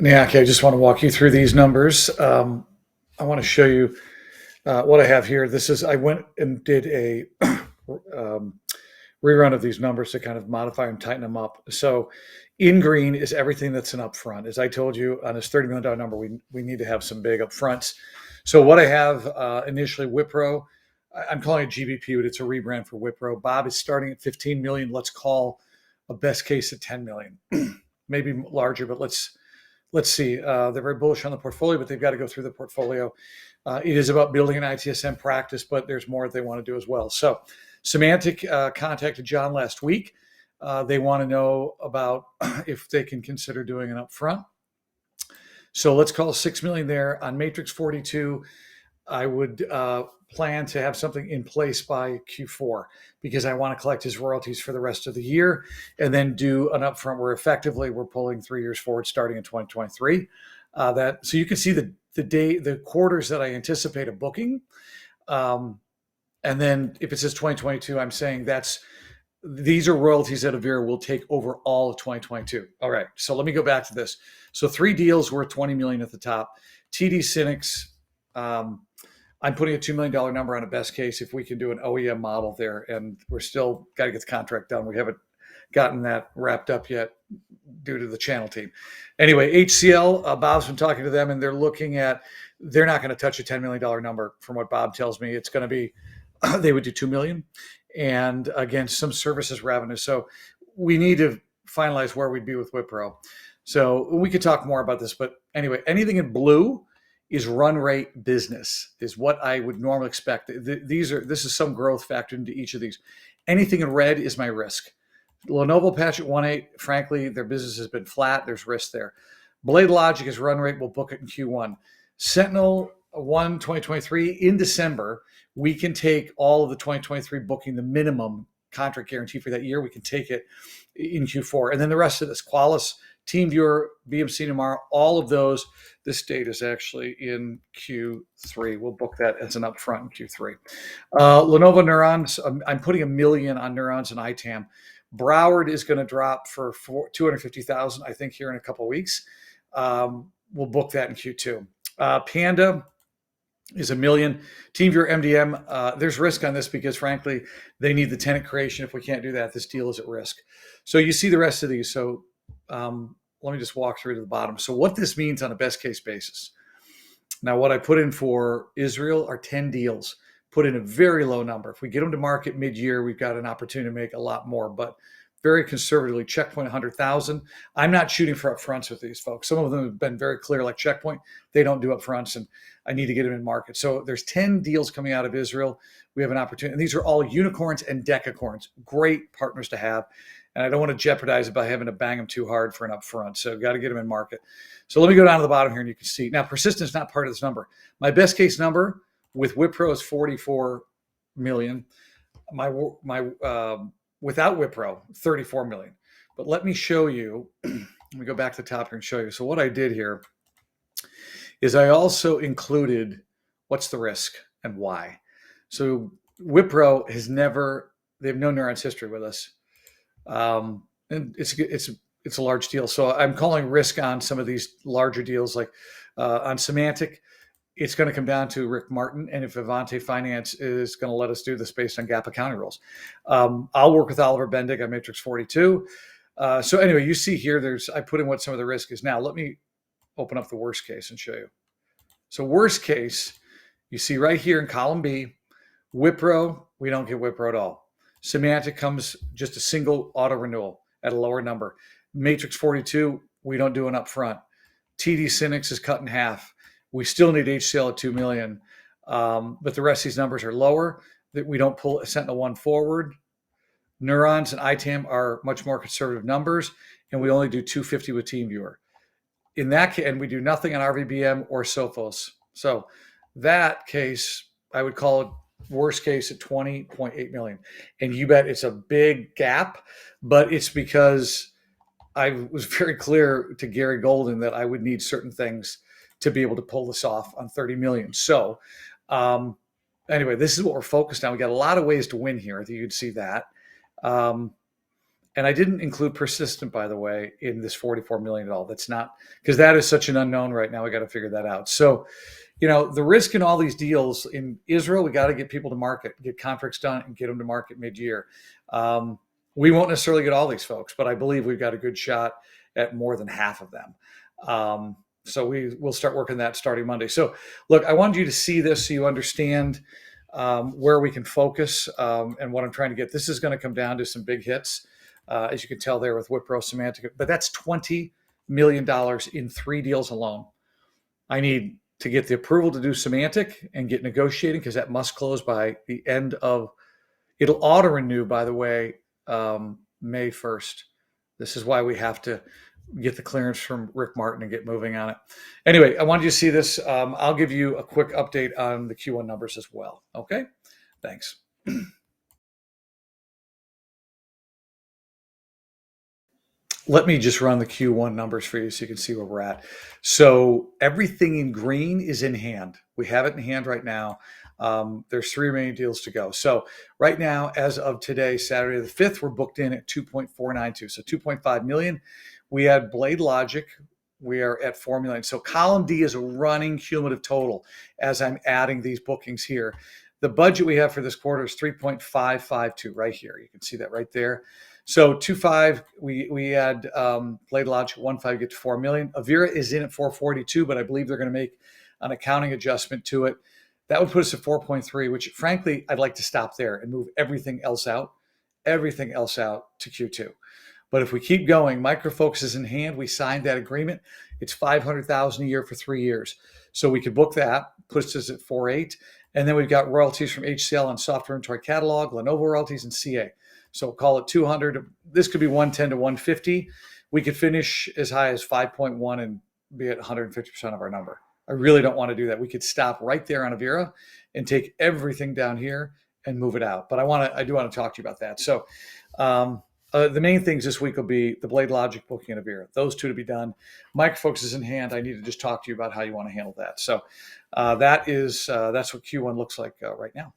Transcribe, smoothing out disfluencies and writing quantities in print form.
Yeah, okay. I just want to walk you through these numbers. I want to show you what I have here. I went and did a um, rerun of these numbers to kind of modify and tighten them up. So in green is everything that's an upfront. As I told you on this $30 million number, we need to have some big upfronts. So what I have initially, Wipro, I'm calling it GBP, but it's a rebrand for Wipro. Bob is starting at 15 million. Let's call a best case at 10 million, maybe larger, but let's see. They're very bullish on the portfolio, but they've got to go through the portfolio. It is about building an ITSM practice, but there's more they want to do as well. So, Semantic contacted John last week. They want to know about if they can consider doing an upfront. So let's call 6 million there on Matrix 42. I would plan to have something in place by Q4 because I want to collect his royalties for the rest of the year and then do an upfront where effectively we're pulling 3 years forward starting in 2023. So you can see the quarters that I anticipate a booking. And then if it says 2022, I'm saying these are royalties that Avira will take over all of 2022. All right, so let me go back to this. So 3 deals worth 20 million at the top. TD Synnex, I'm putting a $2 million number on a best case if we can do an OEM model there, and we're still got to get the contract done. We haven't gotten that wrapped up yet due to the channel team. Anyway, HCL, Bob's been talking to them, and they're not going to touch a $10 million number from what Bob tells me. It's going to be, they would do 2 million, and again, some services revenue. So we need to finalize where we'd be with Wipro. So we could talk more about this, but anyway, anything in blue is run rate business, is what I would normally expect. This is some growth factored into each of these. Anything in red is my risk. Lenovo patch at 1.8, frankly, their business has been flat. There's risk there. Blade Logic is run rate. We'll book it in Q1. Sentinel 1 2023 in December, we can take all of the 2023 booking, the minimum contract guarantee for that year. We can take it in Q4. And then the rest of this, Qualys, TeamViewer, BMC tomorrow, all of those, this date is actually in Q3. We'll book that as an upfront in Q3. Lenovo Neurons, I'm putting $1 million on Neurons and ITAM. Broward is going to drop for 250,000, I think, here in a couple of weeks. We'll book that in Q2. Panda is $1 million. TeamViewer MDM, there's risk on this because, frankly, they need the tenant creation. If we can't do that, this deal is at risk. So you see the rest of these. So let me just walk through to the bottom. So what this means on a best case basis. Now, what I put in for Israel are 10 deals. Put in a very low number. If we get them to market mid-year, we've got an opportunity to make a lot more. But very conservatively, Checkpoint 100,000. I'm not shooting for upfronts with these folks. Some of them have been very clear, like Checkpoint. They don't do upfronts, and I need to get them in market. So there's 10 deals coming out of Israel. We have an opportunity. And these are all unicorns and decacorns. Great partners to have. And I don't want to jeopardize it by having to bang them too hard for an upfront. So got to get them in market. So let me go down to the bottom here, and you can see. Now, persistence is not part of this number. My best case number with Wipro is 44 million. My without Wipro, 34 million. But let me show you. Let me go back to the top here and show you. So what I did here is I also included what's the risk and why. So Wipro they have no Neurons history with us. And it's a large deal. So I'm calling risk on some of these larger deals, like on Semantic. It's going to come down to Rick Martin, and if Avante Finance is going to let us do this based on GAAP accounting rules. I'll work with Oliver Bendig on Matrix 42. So anyway, you see here, I put in what some of the risk is. Now, let me open up the worst case and show you. So worst case, you see right here in column B, Wipro, we don't get Wipro at all. Semantic comes just a single auto renewal at a lower number. Matrix 42, we don't do an upfront. TD Synnex is cut in half. We still need HCL at 2 million, but the rest of these numbers are lower. That we don't pull Sentinel 1 forward. Neurons and ITAM are much more conservative numbers, and we only do 250 with TeamViewer. In that case, and we do nothing on RVBM or Sophos. So that case, I would call it worst case at 20.8 million. And you bet it's a big gap, but it's because I was very clear to Gary Golden that I would need certain things to be able to pull this off on 30 million. So anyway, this is what we're focused on. We got a lot of ways to win here. I think you can see that. And I didn't include persistent, by the way, in this $44 million. That's not, because that is such an unknown right now. We got to figure that out. So, the risk in all these deals in Israel, we got to get people to market, get contracts done, and get them to market mid-year. We won't necessarily get all these folks, but I believe we've got a good shot at more than half of them. So we'll start working that starting Monday. So look, I wanted you to see this so you understand where we can focus and what I'm trying to get. This is going to come down to some big hits, as you can tell there with Wipro, Semantic, but that's $20 million in 3 deals alone. I need to get the approval to do Semantic and get negotiating, because that must close by the end of, it'll auto renew, by the way, May 1st. This is why we have to get the clearance from Rick Martin and get moving on it. Anyway, I wanted you to see this. I'll give you a quick update on the Q1 numbers as well. Okay, thanks. Let me just run the Q1 numbers for you so you can see where we're at. So everything in green is in hand. We have it in hand right now. There's 3 remaining deals to go. So right now, as of today, Saturday the 5th, we're booked in at 2.492, so 2.5 million. We had Blade Logic. We are at 4 million. So column D is a running cumulative total as I'm adding these bookings here. The budget we have for this quarter is 3.552 right here. You can see that right there. So 2.5, we had Blade Logic 1.5 get to 4 million. Avira is in at 442, but I believe they're going to make an accounting adjustment to it. That would put us at 4.3, which frankly, I'd like to stop there and move everything else out to Q2. But if we keep going, Micro Focus is in hand. We signed that agreement. It's $500,000 a year for 3 years. So we could book that, puts us at 4.8. And then we've got royalties from HCL on software inventory catalog, Lenovo royalties, and CA. So call it 200. This could be 110 to 150. We could finish as high as 5.1 and be at 150% of our number. I really don't want to do that. We could stop right there on Avira and take everything down here and move it out. But I do want to talk to you about that. So the main things this week will be the Blade Logic booking and Avira. Those 2 to be done. Micro Focus is in hand. I need to just talk to you about how you want to handle that. So that's what Q1 looks like right now.